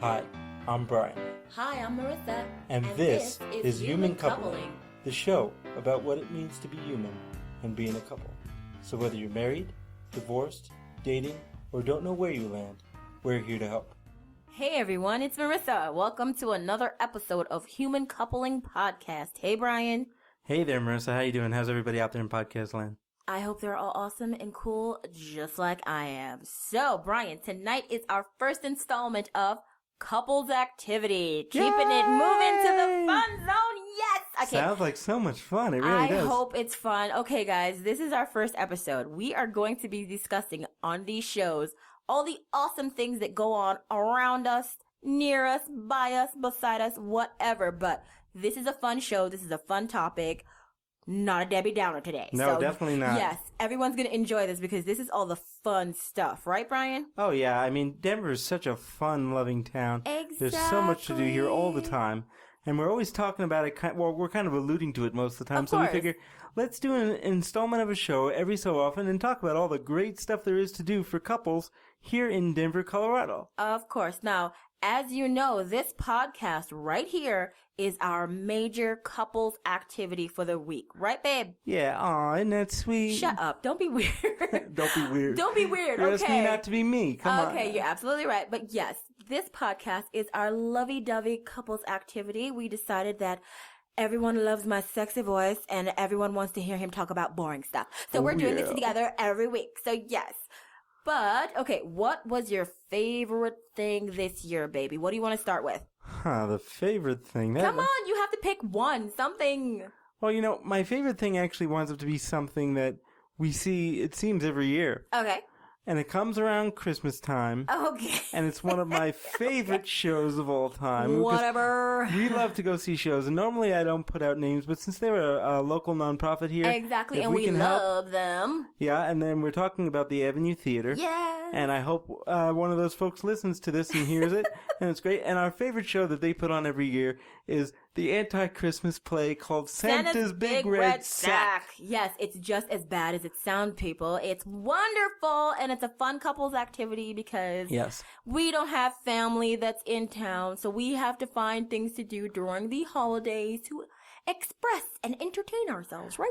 Hi, I'm Brian. Hi, I'm Merisa. And this is Human Coupling, the show about what it means to be human and being a couple. So whether you're married, divorced, dating, or don't know where you land, we're here to help. Hey everyone, it's Merisa. Welcome to another episode of Human Coupling Podcast. Hey Brian. Hey there, Marissa. How you doing? How's everybody out there in podcast land? I hope they're all awesome and cool, just like I am. So, Brian, tonight is our first installment of Couples Activity. Keeping it moving to the fun zone. Yes! Okay. Sounds like so much fun. It really does. I hope it's fun. Okay, guys, this is our first episode. We are going to be discussing on these shows all the awesome things that go on around us, near us, by us, beside us, whatever. But this is a fun show. This is a fun topic. Not a Debbie Downer today. No, so, definitely not. Yes, everyone's going to enjoy this because this is all the fun stuff. Right, Brian? Oh, yeah. I mean, Denver is such a fun-loving town. Exactly. There's so much to do here all the time. And we're always talking about it. Well, we're kind of alluding to it most of the time. So we figure, let's do an installment of a show every so often and talk about all the great stuff there is to do for couples here in Denver, Colorado. Of course. Now, as you know, this podcast right here is our major couples activity for the week. Right, babe? Yeah. Aw, isn't that sweet? Shut up. Don't be weird. Don't be weird. Don't be weird, You're okay? asking me not to be me. Come on. Okay, you're absolutely right. But yes, this podcast is our lovey-dovey couples activity. We decided that everyone loves my sexy voice and everyone wants to hear him talk about boring stuff. So we're doing this together every week. So yes. But, okay, what was your favorite thing this year, baby? What do you want to start with? The favorite thing. Come on, you have to pick one, something. Well, you know, my favorite thing actually winds up to be something that we see, it seems, every year. Okay. And it comes around Christmas time. Okay. And it's one of my favorite shows of all time. Whatever. We love to go see shows. And normally I don't put out names, but since they're a local nonprofit here. Exactly. And we love them. Yeah. And then we're talking about the Avenue Theater. Yes. And I hope one of those folks listens to this and hears it. And it's great. And our favorite show that they put on every year is the anti-Christmas play called Santa's Big Red Sack. Yes, it's just as bad as it sounds, people. It's wonderful, and it's a fun couples activity because we don't have family that's in town, so we have to find things to do during the holidays to express and entertain ourselves, right?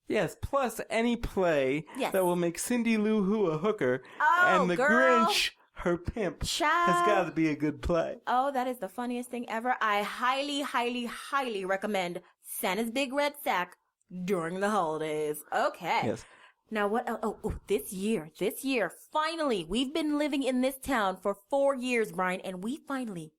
Yes, plus any play that will make Cindy Lou Who a hooker and the girl. Grinch her pimp Child. has got to be a good play. Oh, that is the funniest thing ever. I highly, highly, highly recommend Santa's Big Red Sack during the holidays. Okay. Yes. Now what else? Oh, this year, finally, we've been living in this town for 4 years, Brian, and we finally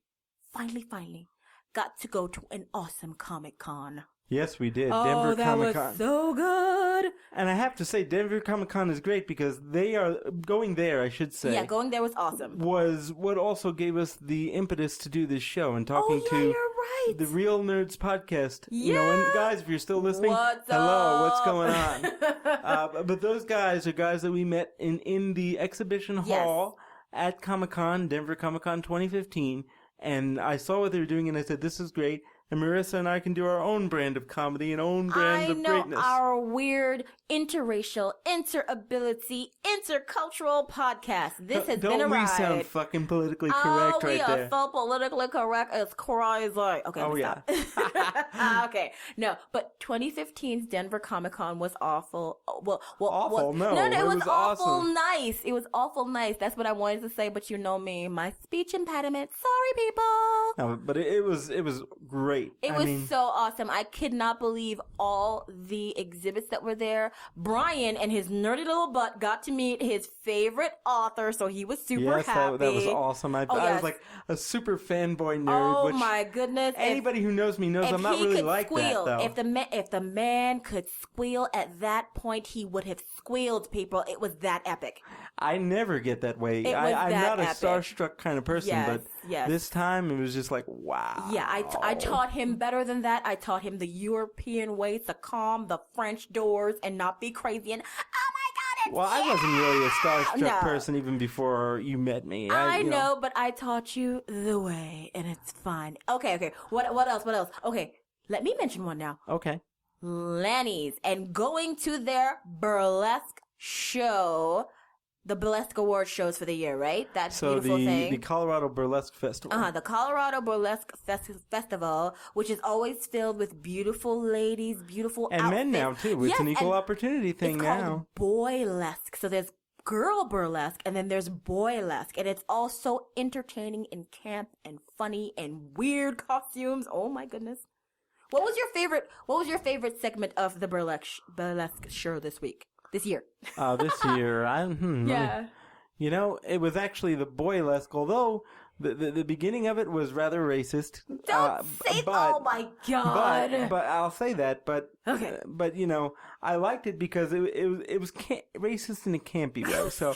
got to go to an awesome Comic-Con. Yes, we did. Oh, Denver that Comic-Con. was so good. And I have to say, Denver Comic-Con is great because they are going there, I should say. Yeah, going there was awesome. Was what also gave us the impetus to do this show and talking to you're right. the Real Nerds podcast. Yeah. You know, and guys, if you're still listening, hello, what's going on? But those guys are guys that we met in the exhibition hall at Comic-Con, Denver Comic-Con 2015. And I saw what they were doing and I said, this is great. And Marissa and I can do our own brand of comedy and own brand of greatness. Our weird, interracial, interability, intercultural podcast. This has been a ride. Don't we sound fucking politically correct right there? We are so politically correct. It's crazy. Okay, stop. Okay, no, but 2015's Denver Comic-Con was awful. Awful? No, it was awful awesome. nice. It was awful nice. That's what I wanted to say, but you know me, my speech impediment. Sorry, people. No, but it was great. It was so awesome. I could not believe all the exhibits that were there. Brian and his nerdy little butt got to meet his favorite author, so he was super happy. That was awesome. I was like a super fanboy nerd. Oh my goodness! Anybody who knows me knows I'm not really like that, though. If the man could squeal at that point, he would have squealed, people. It was that epic. I never get that way. I'm not a starstruck kind of person, but this time it was just like, wow. Yeah, I taught him better than that. I taught him the European way to calm the French doors and not be crazy and, oh my God, Well, I wasn't really a starstruck person even before you met me. I know, but I taught you the way, and it's fine. Okay. What else? Okay, let me mention one now. Okay. Lanny's, and going to their burlesque show the burlesque award shows for the year, right? That beautiful thing. The Colorado Burlesque Festival. The Colorado Burlesque Festival, which is always filled with beautiful ladies, beautiful and outfits. men now too. It's an equal opportunity thing now. It's called boylesque. So there's girl burlesque and then there's boylesque, and it's all so entertaining and camp and funny and weird costumes. Oh my goodness. What was your favorite segment of the burlesque show this year? This year, you know, it was actually the boylesque, although the beginning of it was rather racist. Don't say, oh my God. But I'll say that, okay. But you know, I liked it because it was racist in a campy way. So,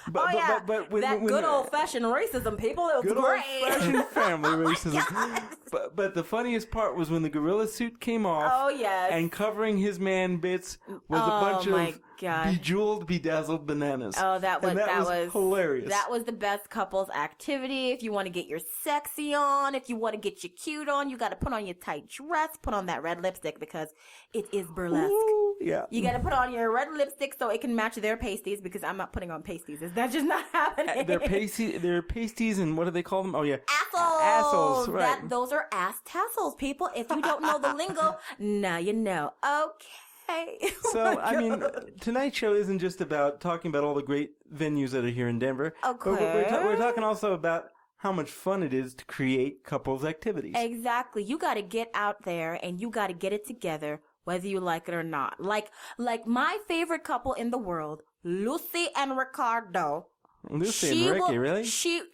but when good old fashioned racism, people, it was good great. Old fashioned family racism. God. But the funniest part was when the gorilla suit came off. Oh yes. And covering his man bits was a bunch of bejeweled, bedazzled bananas. Oh, that was hilarious. That was the best couples activity. If you want to get your sexy on, if you want to get your cute on, you got to put on your tight dress, put on that red lipstick because it is burlesque. Ooh, yeah. You got to put on your red lipstick so it can match their pasties because I'm not putting on pasties. That's just not happening. They're pasties, and what do they call them? Oh yeah, assholes. Right. Those are ass tassels, people. If you don't know the lingo, now you know. Okay. So, I mean, tonight's show isn't just about talking about all the great venues that are here in Denver. Okay. But we're talking also about how much fun it is to create couples activities. Exactly. You got to get out there and you got to get it together, whether you like it or not. Like my favorite couple in the world, Lucy and Ricardo. Lucy and Ricky, really?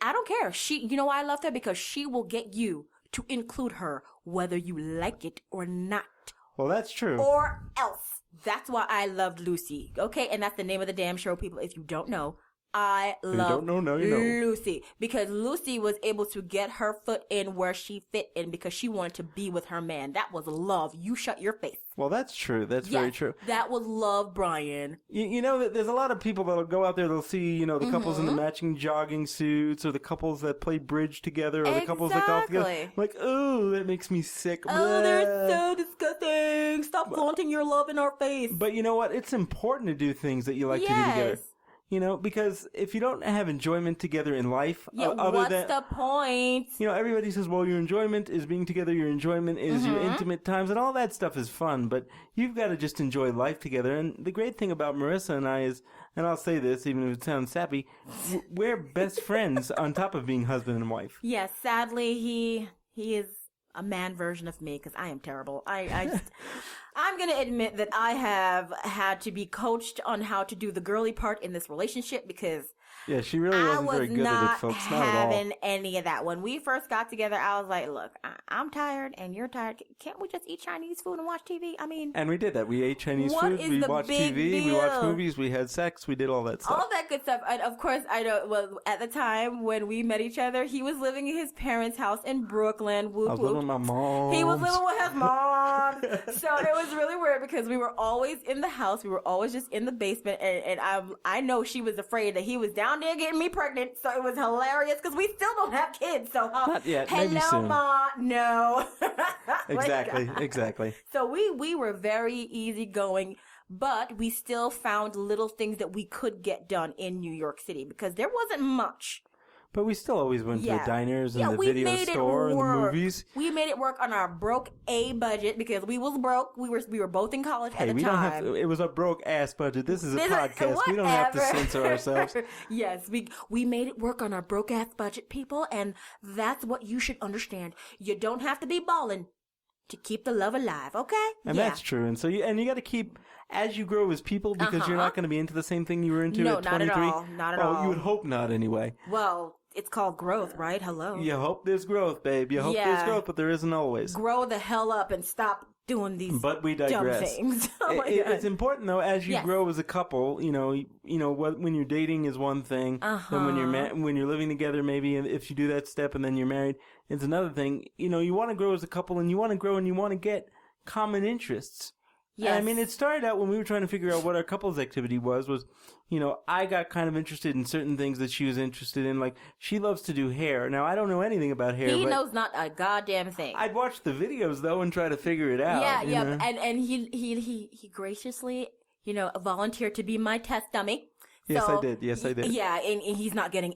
I don't care. You know why I love her? Because she will get you to include her, whether you like it or not. Well, that's true. Or else. That's why I loved Lucy. Okay? And that's the name of the damn show, people. If you don't know, I love Lucy. Because Lucy was able to get her foot in where she fit in because she wanted to be with her man. That was love. You shut your face. Well, that's true. That's very true. That was love, Brian. You know, there's a lot of people that'll go out there, they'll see, you know, the couples in the matching jogging suits, or the couples that play bridge together, or the couples that golf together. Like, oh, that makes me sick. Oh, they're so disgusting. Stop flaunting your love in our face. But you know what? It's important to do things that you like to do together. You know, because if you don't have enjoyment together in life, what's the point? You know, everybody says, well, your enjoyment is being together, your enjoyment is your intimate times, and all that stuff is fun, but you've got to just enjoy life together. And the great thing about Marissa and I is, and I'll say this, even if it sounds sappy, we're best friends on top of being husband and wife. Yes, sadly, he is a man version of me because I am terrible. I'm going to admit that I have had to be coached on how to do the girly part in this relationship because yeah, she really wasn't very good at it, folks. Not at all. I was not having any of that. When we first got together, I was like, look, I'm tired and you're tired. Can't we just eat Chinese food and watch TV? I mean... And we did that. We ate Chinese food, we watched TV, we watched movies, we had sex, we did all that stuff. All that good stuff. And of course, I know, well, at the time when we met each other, he was living in his parents' house in Brooklyn. Whoop, I was living with my mom. He was living with his mom. So it was really weird because we were always in the house. We were always just in the basement. And I know she was afraid that he was down there getting me pregnant. So it was hilarious because we still don't have kids. So not yet. Hello, maybe soon. Ma. No. Exactly. So we were very easygoing, but we still found little things that we could get done in New York City because there wasn't much. But we still always went to the diners and the video store and the movies. We made it work on our broke A budget because we was broke. We were both in college at the time. Don't have to, it was a broke ass budget. This is a podcast. We don't have to censor ourselves. Yes, we made it work on our broke ass budget, people, and that's what you should understand. You don't have to be balling to keep the love alive, okay? And that's true. And so you got to keep, as you grow as people, because you're not going to be into the same thing you were into at 23. No, not at all. You would hope not anyway. Well, it's called growth, right? Hello. You hope there's growth, babe. You hope there's growth, but there isn't always. Grow the hell up and stop doing these but we digress. Dumb things. It's important, though, as you grow as a couple, you know, when you're dating is one thing. Then when you're living together, maybe if you do that step and then you're married, it's another thing. You know, you want to grow as a couple and you want to grow and you want to get common interests. Yes. I mean, it started out when we were trying to figure out what our couple's activity was, you know, I got kind of interested in certain things that she was interested in. Like, she loves to do hair. Now, I don't know anything about hair. He knows not a goddamn thing. I'd watch the videos, though, and try to figure it out. Yeah. And he graciously, you know, volunteered to be my test dummy. Yes, I did. Yes, I did. Yeah, and he's not getting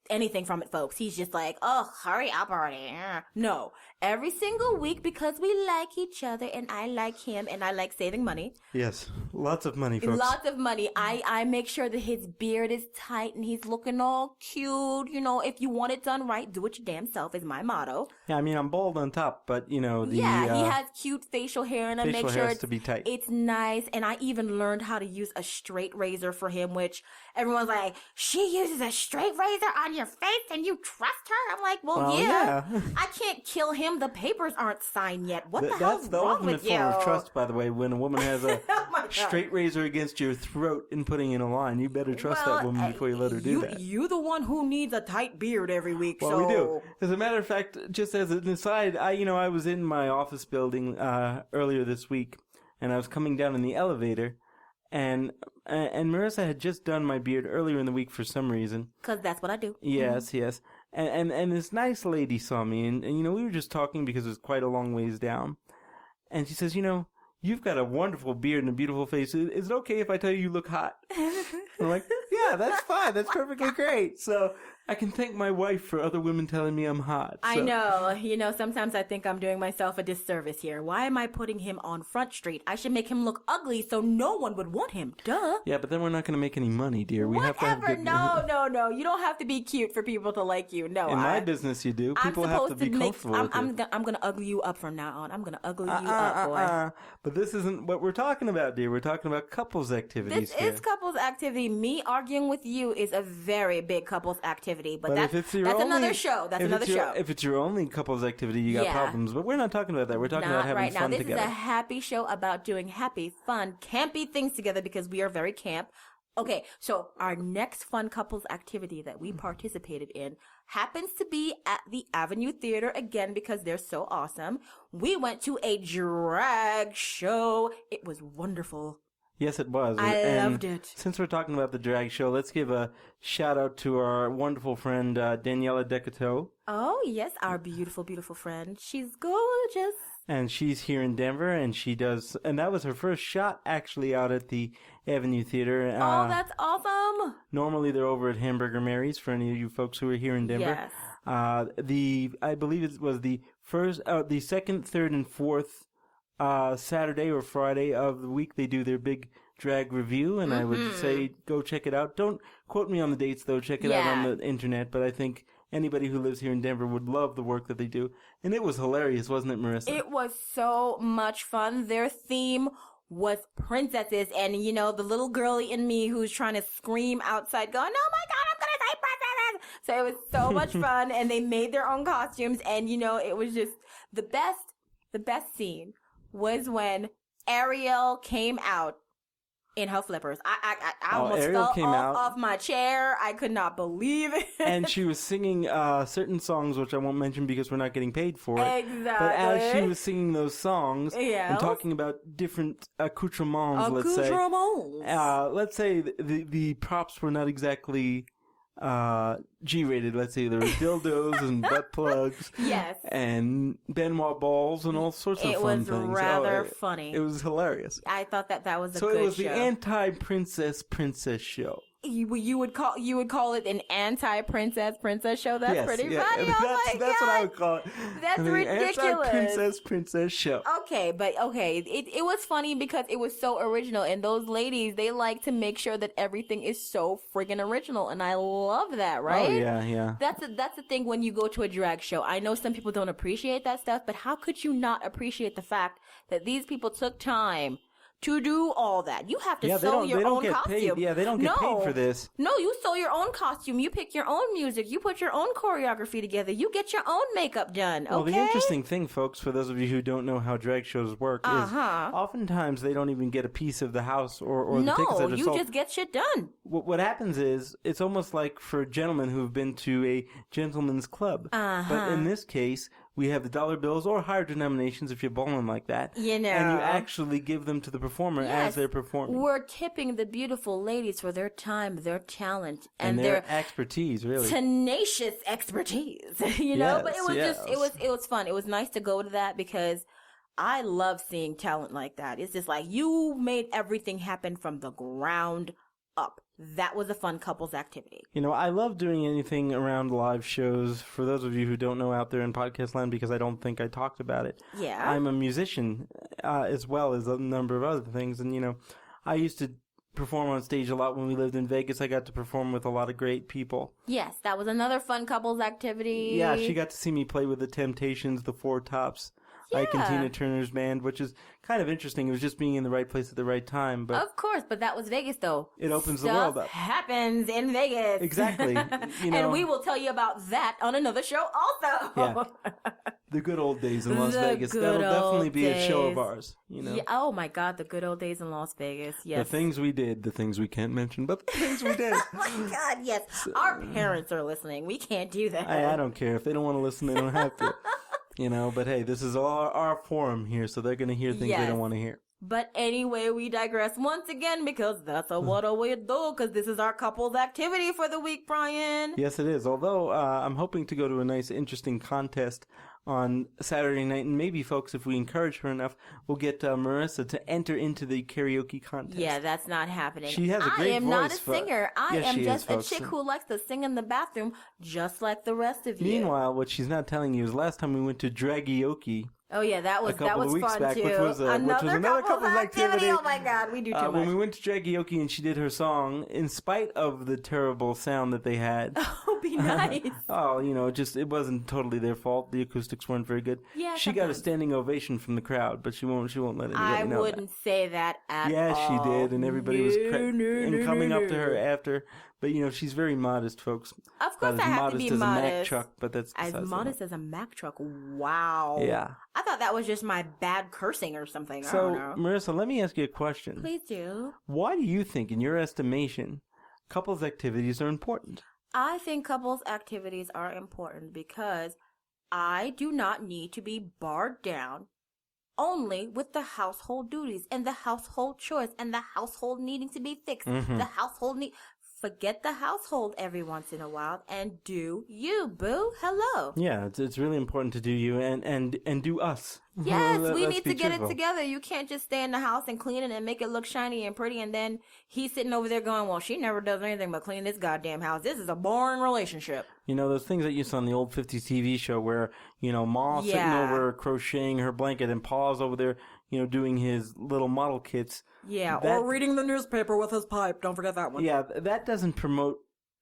anything from it, folks. He's just like, oh, hurry up already. No, every single week, because we like each other and I like him and I like saving money. Yes, lots of money, folks. Lots of money. I make sure that his beard is tight and he's looking all cute. You know, if you want it done right, do it your damn self is my motto. Yeah, I mean, I'm bald on top, but, you know, he has cute facial hair, and I make sure to be tight. It's nice. And I even learned how to use a straight razor for him, which everyone's like, she uses a straight razor on your face and you trust her? I'm like, well yeah. I can't kill him. The papers aren't signed yet. What the hell's wrong with you? That's the ultimate form of trust, by the way, when a woman has a straight razor against your throat and putting in a line. You better trust that woman before you let her do that. You the one who needs a tight beard every week. Well, we do. As a matter of fact, just as an aside, I was in my office building earlier this week, and I was coming down in the elevator, and Marissa had just done my beard earlier in the week for some reason. 'Cause that's what I do. Yes, yes. And this nice lady saw me, and we were just talking because it was quite a long ways down. And she says, you've got a wonderful beard and a beautiful face. Is it okay if I tell you look hot? I'm like, yeah, that's fine. That's perfectly great. So I can thank my wife for other women telling me I'm hot. So. I know. Sometimes I think I'm doing myself a disservice here. Why am I putting him on Front Street? I should make him look ugly so no one would want him. Duh. Yeah, but then we're not going to make any money, dear. We Whatever. have to have good... No. You don't have to be cute for people to like you. No. In my business, you do. People have to be comfortable with it. I'm going to ugly you up from now on. I'm going to ugly you up, boy. But this isn't what we're talking about, dear. We're talking about couples activities This is couples activity. Me arguing with you is a very big couples activity. But that's another show. If it's your only couples activity, you got problems. But we're not talking about that. We're talking about having fun together. This is a happy show about doing happy, fun, campy things together because we are very camp. Okay, so our next fun couples activity that we participated in happens to be at the Avenue Theater again because they're so awesome. We went to a drag show. It was wonderful. Yes, it was. I loved it. Since we're talking about the drag show, let's give a shout out to our wonderful friend, Daniela Decato. Oh, yes, our beautiful, beautiful friend. She's gorgeous. And she's here in Denver, and and that was her first shot actually out at the Avenue Theater. Oh, that's awesome. Normally they're over at Hamburger Mary's for any of you folks who are here in Denver. Yes. I believe it was the second, third, and fourth Saturday or Friday of the week they do their big drag review, and I would say go check it out. Don't quote me on the dates though, check it out on the internet, but I think anybody who lives here in Denver would love the work that they do. And it was hilarious, wasn't it, Marissa? It was so much fun. Their theme was princesses, and the little girly in me who's trying to scream outside going, oh my god, I'm gonna say princesses. So it was so much fun, and they made their own costumes, and it was just the best scene was when Ariel came out in her flippers. I almost Ariel fell off my chair. I could not believe it. And she was singing certain songs, which I won't mention because we're not getting paid for it. Exactly. But as she was singing those songs and talking about different accoutrements, let's say the props were not exactly G-rated. Let's say there were dildos and butt plugs. Yes. And Benoit balls and all sorts of fun things. It was rather funny. It was hilarious. I thought that was a good show. So it was the anti-princess show. You would call it an anti-princess show? That's pretty funny. That's what I would call it. That's ridiculous. Anti-princess show. Okay. It was funny because it was so original, and those ladies, they like to make sure that everything is so friggin' original, and I love that, right? Oh yeah. That's the thing when you go to a drag show. I know some people don't appreciate that stuff, but how could you not appreciate the fact that these people took time to do all that? You have to sew your own costume. Paid. Yeah, they don't get paid for this. No, you sew your own costume. You pick your own music. You put your own choreography together. You get your own makeup done, okay? Well, the interesting thing, folks, for those of you who don't know how drag shows work, is oftentimes they don't even get a piece of the house or the tickets that are sold. No, you just get shit done. What happens is, it's almost like for gentlemen who've been to a gentleman's club. But in this case, we have the dollar bills or higher denominations if you're bowling like that. And you actually give them to the performer as they're performing. We're tipping the beautiful ladies for their time, their talent, and their expertise, really. Tenacious expertise. But it was fun. It was nice to go to that because I love seeing talent like that. It's just like you made everything happen from the ground up. that was a fun couples activity. You know, I love doing anything around live shows. For those of you who don't know out there in podcast land, because I don't think I talked about it. Yeah. I'm a musician as well as a number of other things. And, you know, I used to perform on stage a lot when we lived in Vegas. I got to perform with a lot of great people. Yes, that was another fun couples activity. Yeah, she got to see me play with the Temptations, the Four Tops, Ike and Tina Turner's band, which is kind of interesting. It was just being in the right place at the right time. But of course, but that was Vegas, though. It opens the world up. Happens in Vegas. Exactly. You know, and we will tell you about that on another show also. Yeah. The good old days in Las Vegas. That'll definitely be a show of ours. You know. Yeah, oh my God, the good old days in Las Vegas. Yes. The things we did, the things we can't mention, but the things we did. Oh my God, yes. Our parents are listening. We can't do that. I don't care. If they don't want to listen, they don't have to. You know, but hey, this is all our forum here, so they're going to hear things they don't want to hear. But anyway, we digress once again because that's what we do, because this is our couples activity for the week, Brian. Yes, it is. Although I'm hoping to go to a nice, interesting contest on Saturday night, and maybe, folks, if we encourage her enough, we'll get Marissa to enter into the karaoke contest. Yeah, that's not happening. She has a great voice. I am not a singer. I am just a folks. chick who likes to sing in the bathroom, just like the rest of you. Meanwhile, what she's not telling you is last time we went to Dragioke. Oh yeah, that was weeks fun back, too. Which was another couples activity. Oh my God, we do too much. When we went to Dragioke and she did her song, in spite of the terrible sound that they had. Oh, be nice. You know, it wasn't totally their fault. The acoustics weren't very good. Yeah, she got a standing ovation from the crowd, but she won't let anybody know. I wouldn't say that at all. Yeah, she did, and everybody was coming up to her after. But, you know, she's very modest, folks. Of course I have to be modest. As a Mack truck, but that's as modest as a Mack truck. Wow. Yeah. I thought that was just my bad cursing or something. So, I don't know. Marissa, let me ask you a question. Please do. Why do you think, in your estimation, couples activities are important? I think couples activities are important because I do not need to be barred down only with the household duties and the household chores and the household needing to be fixed. Mm-hmm. The household forget the household every once in a while and do you, boo. Hello. Yeah, it's really important to do you and do us. Yes, we need to get it together. You can't just stay in the house and clean it and make it look shiny and pretty, and then he's sitting over there going, well, she never does anything but clean this goddamn house. This is a boring relationship. You know, those things that you saw on the old 50s TV show where, you know, Ma's sitting over crocheting her blanket and Pa's over there, you know, doing his little model kits. Yeah, or reading the newspaper with his pipe. Don't forget that one. Yeah, that doesn't promote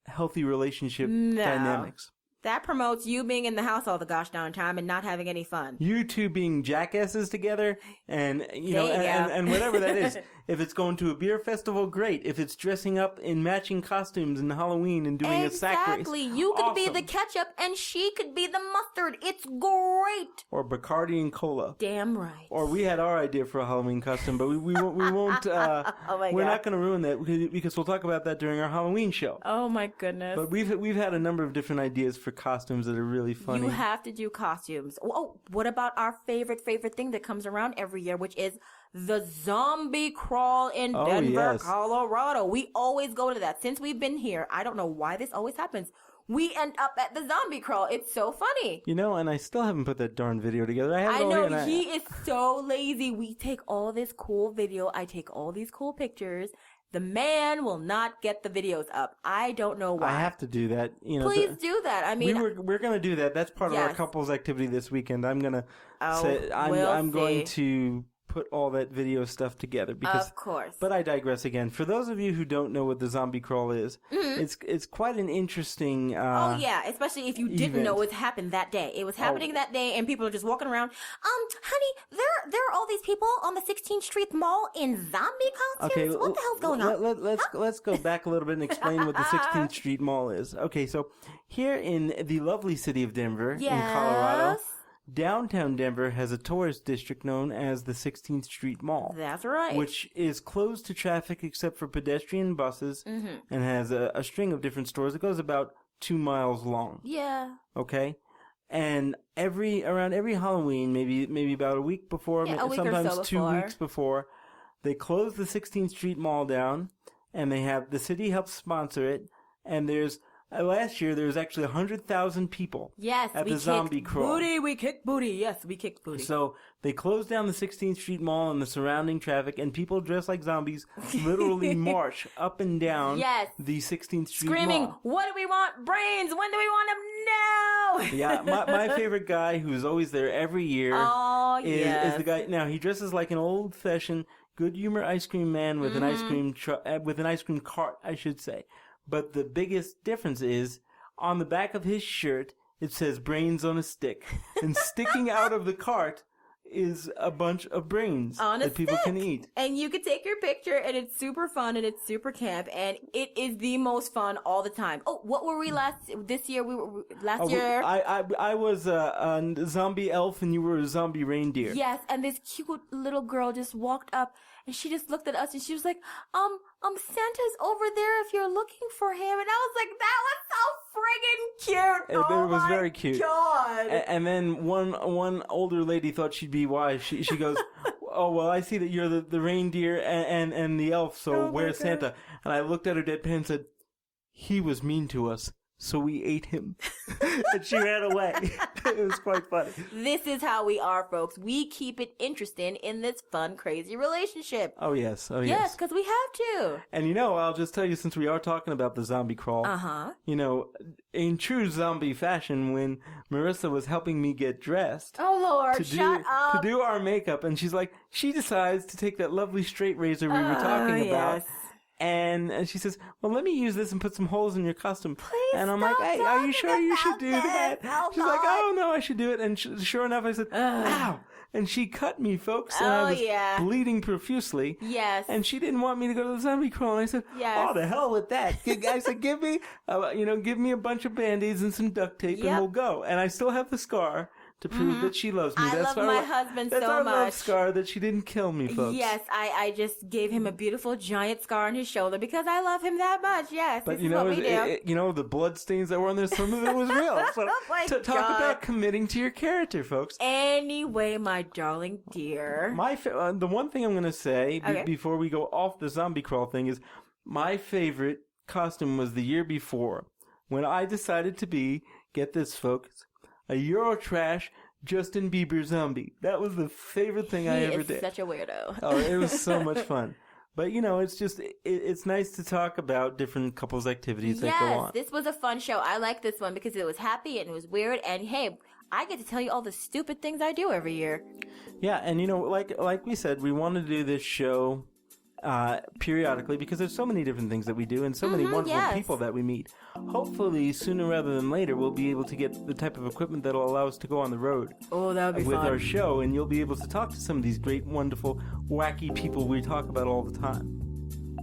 healthy relationship dynamics. That promotes you being in the house all the gosh darn time and not having any fun. You two being jackasses together and, you know, and whatever that is. If it's going to a beer festival, great. If it's dressing up in matching costumes in Halloween and doing a sack race. Exactly. You could be the ketchup and she could be the mustard. It's great. Or Bacardi and Cola. Damn right. Or we had our idea for a Halloween costume, but we won't we're not going to ruin that because we'll talk about that during our Halloween show. Oh my goodness. But we've had a number of different ideas for costumes that are really funny. You have to do costumes. Oh, what about our favorite thing that comes around every year, which is the zombie crawl in Denver, Colorado. We always go to that. Since we've been here, I don't know why this always happens. We end up at the zombie crawl. It's so funny. You know, and I still haven't put that darn video together. I know, he is so lazy. We take all this cool video. I take all these cool pictures. The man will not get the videos up. I don't know why. I have to do that. You know, please do that. I mean, we're going to do that. That's part of our couples activity this weekend. I'm going to say I'm going to put all that video stuff together because, of course. But I digress again. For those of you who don't know what the zombie crawl is, it's quite an interesting. Oh yeah, especially if you didn't know it happened that day. It was happening that day, and people are just walking around. Honey, there are all these people on the 16th Street Mall in zombie costumes. Okay, what the hell's going on? Let's go back a little bit and explain what the 16th Street Mall is. Okay, so here in the lovely city of Denver, in Colorado. Downtown Denver has a tourist district known as the 16th Street Mall. That's right. Which is closed to traffic except for pedestrian buses and has a string of different stores. It goes about 2 miles long. Yeah. Okay? And around every Halloween, maybe about a week before, sometimes 2 weeks before, they close the 16th Street Mall down and the city helps sponsor it, and there's last year there was actually 100,000 people at the zombie crawl. We kicked booty. Yes, we kicked booty. So they closed down the 16th Street Mall and the surrounding traffic, and people dressed like zombies literally march up and down the 16th Street Screaming, Mall. what do we want? Brains! When do we want them now? Yeah, my favorite guy who's always there every year is the guy. Now, he dresses like an old-fashioned good humor ice cream man with an ice cream cart, I should say. But the biggest difference is on the back of his shirt it says brains on a stick, and sticking out of the cart is a bunch of brains that people can eat. And you can take your picture, and it's super fun, and it's super camp, and it is the most fun all the time. Oh, what were we this year? Last year. I was a zombie elf, and you were a zombie reindeer. Yes, and this cute little girl just walked up, and she just looked at us, and she was like, Santa's over there if you're looking for him. And I was like, that was so friggin' cute. It was very cute. God. And then one older lady thought she'd be wise. She goes, oh, well, I see that you're the reindeer and the elf, so where's Santa? And I looked at her deadpan and said, he was mean to us, so we ate him. And she ran away. It was quite funny. This is how we are, folks. We keep it interesting in this fun, crazy relationship. Oh, yes. Yes, because we have to. And, I'll just tell you, since we are talking about the zombie crawl, in true zombie fashion, when Marissa was helping me get dressed. Oh, Lord, shut up. To do our makeup, and she decides to take that lovely straight razor we were talking about. And she says, well, let me use this and put some holes in your costume. Please and I'm like, hey, are you sure you should do that? She's like, oh, no, I should do it. And sure enough, I said, ow. And she cut me, folks. And I was bleeding profusely. Yes. And she didn't want me to go to the zombie crawl. And I said, oh, the hell with that. I said, give me a bunch of Band-Aids and some duct tape and we'll go. And I still have the scar to prove that she loves me. I love my husband so much. That's our love scar, that she didn't kill me, folks. Yes, I just gave him a beautiful giant scar on his shoulder because I love him that much. Yes, but this is what we do. The blood stains that were on there, some of it was real. So talk about committing to your character, folks. Anyway, my darling dear. The one thing I'm going to say before we go off the zombie crawl thing is my favorite costume was the year before when I decided to get this, folks, a Eurotrash Justin Bieber zombie. That was the favorite thing I ever did. He is such a weirdo. Oh, it was so much fun. But, it's just, it's nice to talk about different couples' activities that go on. Yes, this was a fun show. I like this one because it was happy and it was weird. And, hey, I get to tell you all the stupid things I do every year. Yeah, and, like we said, we want to do this show periodically because there's so many different things that we do and so many wonderful people that we meet. Hopefully, sooner rather than later, we'll be able to get the type of equipment that'll allow us to go on the road. Oh, that would be fun. With our show, and you'll be able to talk to some of these great, wonderful, wacky people we talk about all the time.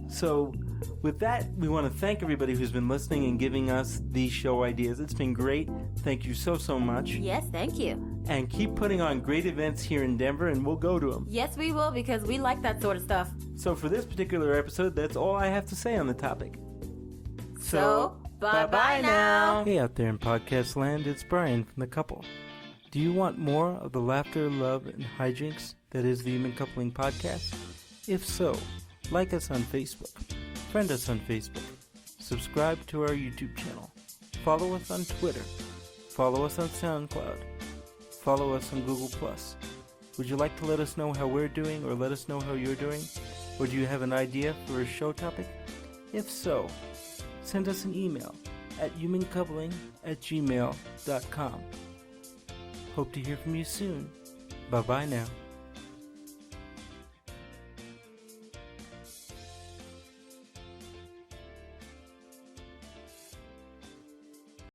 So, with that, we want to thank everybody who's been listening and giving us these show ideas. It's been great. Thank you so, so much. Yes, thank you. And keep putting on great events here in Denver, and we'll go to them. Yes, we will, because we like that sort of stuff. So for this particular episode, that's all I have to say on the topic. So bye-bye now. Hey out there in podcast land, it's Brian from The Couple. Do you want more of the laughter, love, and hijinks that is the Human Coupling Podcast? If so, like us on Facebook, friend us on Facebook, subscribe to our YouTube channel, follow us on Twitter, follow us on SoundCloud, follow us on Google+. Would you like to let us know how we're doing or let us know how you're doing? Or do you have an idea for a show topic? If so, send us an email at humancoupling@gmail.com. Hope to hear from you soon. Bye-bye now.